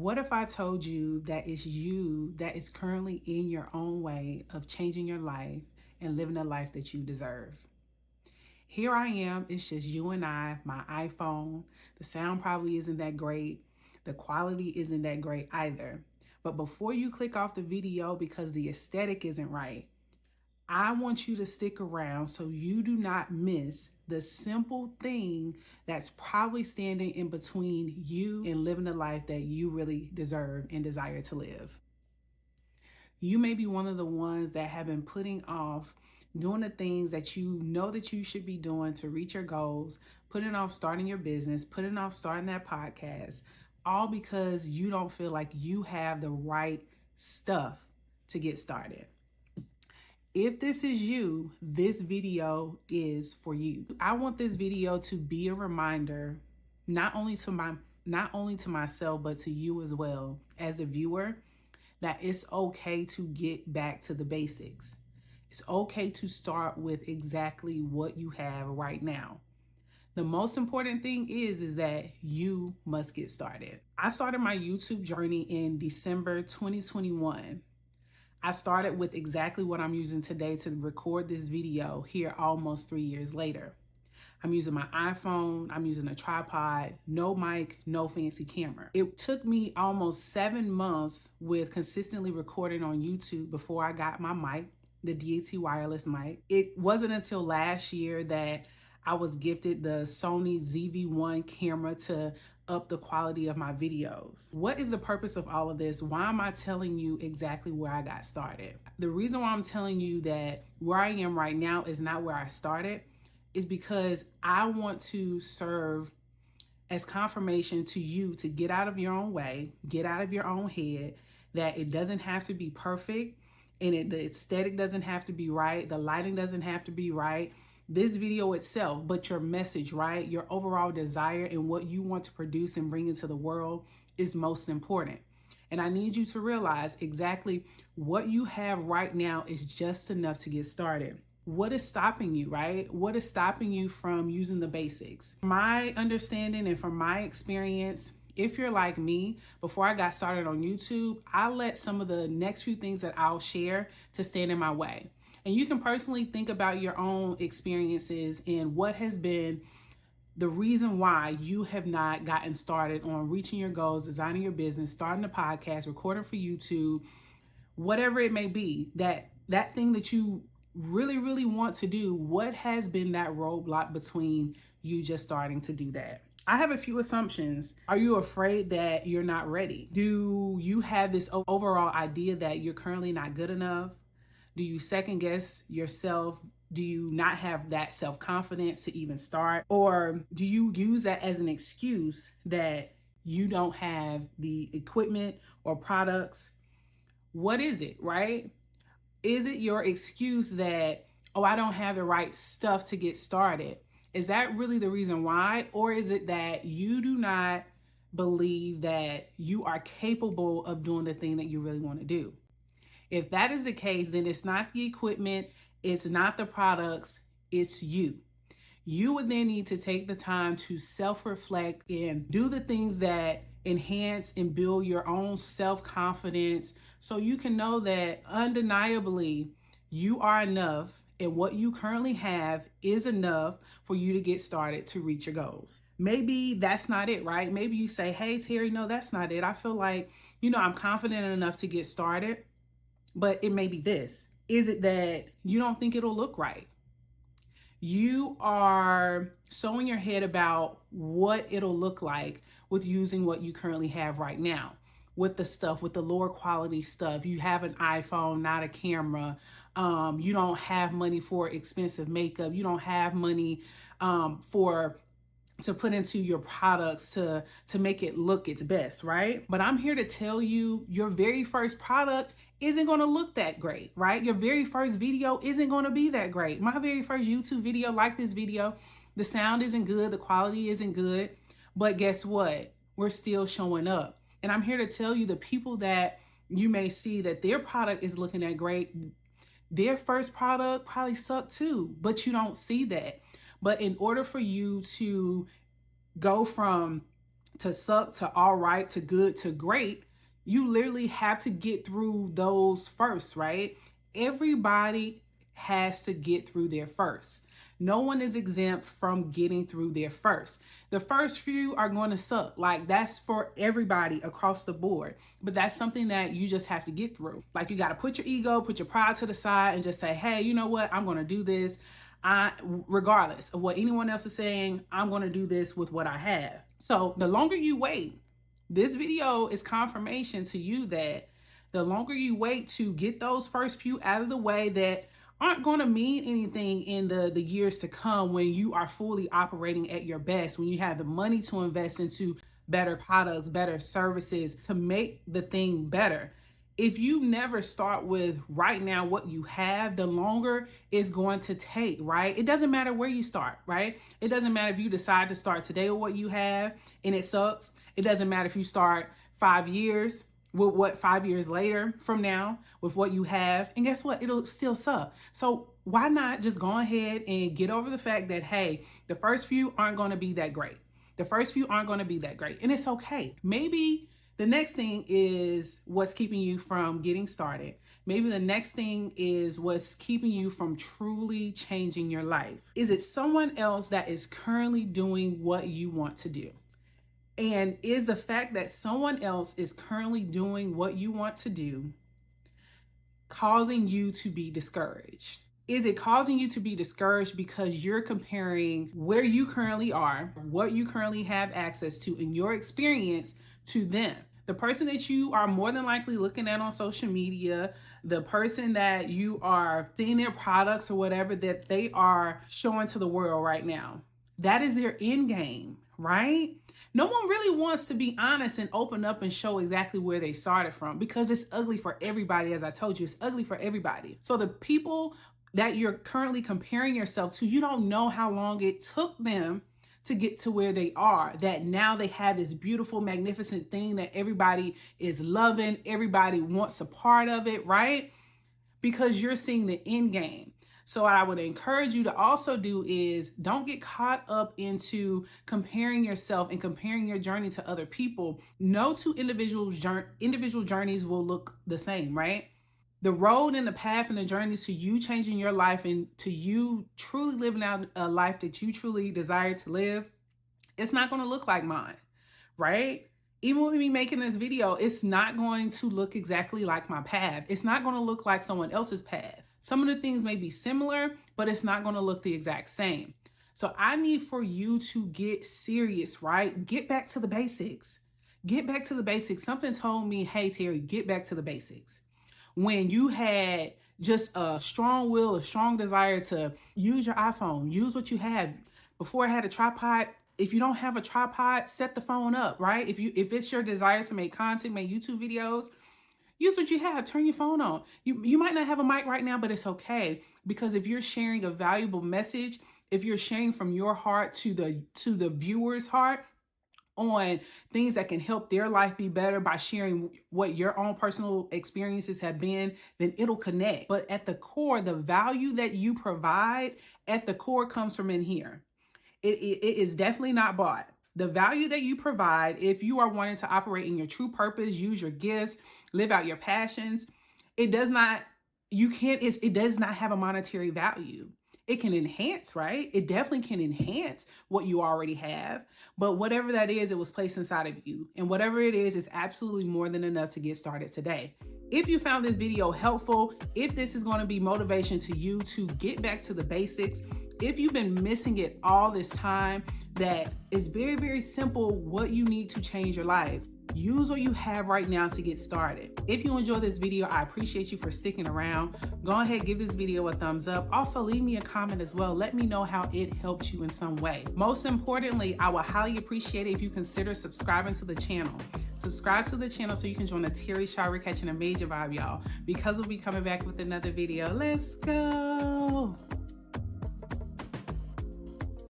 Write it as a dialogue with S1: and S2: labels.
S1: What if I told you that it's you that is currently in your own way of changing your life and living the life that you deserve? Here I am, it's just you and I, my iPhone. The sound probably isn't that great. The quality isn't that great either. But before you click off the video because the aesthetic isn't right, I want you to stick around so you do not miss the simple thing that's probably standing in between you and living the life that you really deserve and desire to live. You may be one of the ones that have been putting off doing the things that you know that you should be doing to reach your goals, putting off starting your business, putting off starting that podcast, all because you don't feel like you have the right stuff to get started. If this is you, this video is for you. I want this video to be a reminder, not only to myself, but to you as well as the viewer, that it's okay to get back to the basics. It's okay to start with exactly what you have right now. The most important thing is that you must get started. I started my YouTube journey in December 2021. I started with exactly what I'm using today to record this video here almost 3 years later. I'm using my iPhone, I'm using a tripod, no mic, no fancy camera. It took me almost 7 months with consistently recording on YouTube before I got my mic, the DAT wireless mic. It wasn't until last year that I was gifted the Sony ZV-1 camera to up the quality of my videos. What is the purpose of all of this? Why am I telling you exactly where I got started? The reason why I'm telling you that where I am right now is not where I started is because I want to serve as confirmation to you to get out of your own way, get out of your own head, that it doesn't have to be perfect and the aesthetic doesn't have to be right, the lighting doesn't have to be right, this video itself, but your message, right? Your overall desire and what you want to produce and bring into the world is most important. And I need you to realize exactly what you have right now is just enough to get started. What is stopping you, right? What is stopping you from using the basics? My understanding and from my experience, if you're like me, before I got started on YouTube, I let some of the next few things that I'll share to stand in my way. And you can personally think about your own experiences and what has been the reason why you have not gotten started on reaching your goals, designing your business, starting a podcast, recording for YouTube, whatever it may be, that thing that you really want to do, what has been that roadblock between you just starting to do that? I have a few assumptions. Are you afraid that you're not ready? Do you have this overall idea that you're currently not good enough? Do you second guess yourself? Do you not have that self-confidence to even start? Or do you use that as an excuse that you don't have the equipment or products? What is it, right? Is it your excuse that, oh, I don't have the right stuff to get started? Is that really the reason why? Or is it that you do not believe that you are capable of doing the thing that you really want to do? If that is the case, then it's not the equipment, it's not the products, it's you. You would then need to take the time to self-reflect and do the things that enhance and build your own self-confidence so you can know that undeniably you are enough and what you currently have is enough for you to get started to reach your goals. Maybe that's not it, right? Maybe you say, hey, Terry, no, that's not it. I feel like, I'm confident enough to get started. But it may be this. Is it that you don't think it'll look right? You are so in your head about what it'll look like with using what you currently have right now. With the lower quality stuff. You have an iPhone, not a camera. You don't have money for expensive makeup. You don't have money to put into your products to make it look its best, right? But I'm here to tell you, your very first product isn't going to look that great, right? Your very first video isn't going to be that great. My very first YouTube video, like this video, the sound isn't good, the quality isn't good, but guess what? We're still showing up. And I'm here to tell you, the people that you may see that their product is looking that great, their first product probably sucked too, but you don't see that. But in order for you to go from to suck to all right to good to great, you literally have to get through those first, right? Everybody has to get through their first. No one is exempt from getting through their first. The first few are going to suck. Like, that's for everybody across the board. But that's something that you just have to get through. Like, you got to put your ego, put your pride to the side and just say, hey, you know what? I'm going to do this. Regardless of what anyone else is saying, I'm going to do this with what I have. So the longer you wait, this video is confirmation to you that the longer you wait to get those first few out of the way that aren't going to mean anything in the years to come, when you are fully operating at your best, when you have the money to invest into better products, better services to make the thing better. If you never start with right now what you have, the longer it's going to take, right? It doesn't matter where you start, right? It doesn't matter if you decide to start today with what you have and it sucks. It doesn't matter if you start 5 years with what 5 years later from now with what you have, and guess what? It'll still suck. So why not just go ahead and get over the fact that, hey, the first few aren't going to be that great. The first few aren't going to be that great, and it's okay. Maybe the next thing is what's keeping you from getting started. Maybe the next thing is what's keeping you from truly changing your life. Is it someone else that is currently doing what you want to do? And is the fact that someone else is currently doing what you want to do causing you to be discouraged? Is it causing you to be discouraged because you're comparing where you currently are, what you currently have access to in your experience to them? The person that you are more than likely looking at on social media, the person that you are seeing their products or whatever that they are showing to the world right now, that is their end game, right? No one really wants to be honest and open up and show exactly where they started from, because it's ugly for everybody. As I told you, it's ugly for everybody. So the people that you're currently comparing yourself to, you don't know how long it took them to get to where they are, that now they have this beautiful, magnificent thing that everybody is loving. Everybody wants a part of it, right? Because you're seeing the end game. So what I would encourage you to also do is don't get caught up into comparing yourself and comparing your journey to other people. No two individual journeys will look the same, right? The road and the path and the journey to you changing your life and to you truly living out a life that you truly desire to live, it's not going to look like mine, right? Even with me making this video, it's not going to look exactly like my path. It's not going to look like someone else's path. Some of the things may be similar, but it's not going to look the exact same. So I need for you to get serious, right? Get back to the basics. Get back to the basics. Something told me, hey, Terry, get back to the basics. When you had just a strong will, a strong desire to use your iPhone, use what you have. Before I had a tripod, if you don't have a tripod, set the phone up, right? If it's your desire to make content, make YouTube videos, use what you have. Turn your phone on. You might not have a mic right now, but it's okay, because if you're sharing a valuable message, if you're sharing from your heart to the viewer's heart on things that can help their life be better by sharing what your own personal experiences have been, then it'll connect. But at the core, the value that you provide at the core comes from in here. It is definitely not bought. The value that you provide, if you are wanting to operate in your true purpose, use your gifts, live out your passions, it does not have a monetary value. It can enhance, right? It definitely can enhance what you already have. But whatever that is, it was placed inside of you. And whatever it is absolutely more than enough to get started today. If you found this video helpful, if this is going to be motivation to you to get back to the basics, if you've been missing it all this time, that it's very, very simple what you need to change your life. Use what you have right now to get started. If you enjoyed this video, I appreciate you for sticking around. Go ahead, give this video a thumbs up. Also, leave me a comment as well. Let me know how it helped you in some way. Most importantly, I would highly appreciate it if you consider subscribing to the channel. Subscribe to the channel so you can join the Terry Shower catching a major vibe, y'all, because we'll be coming back with another video. Let's go.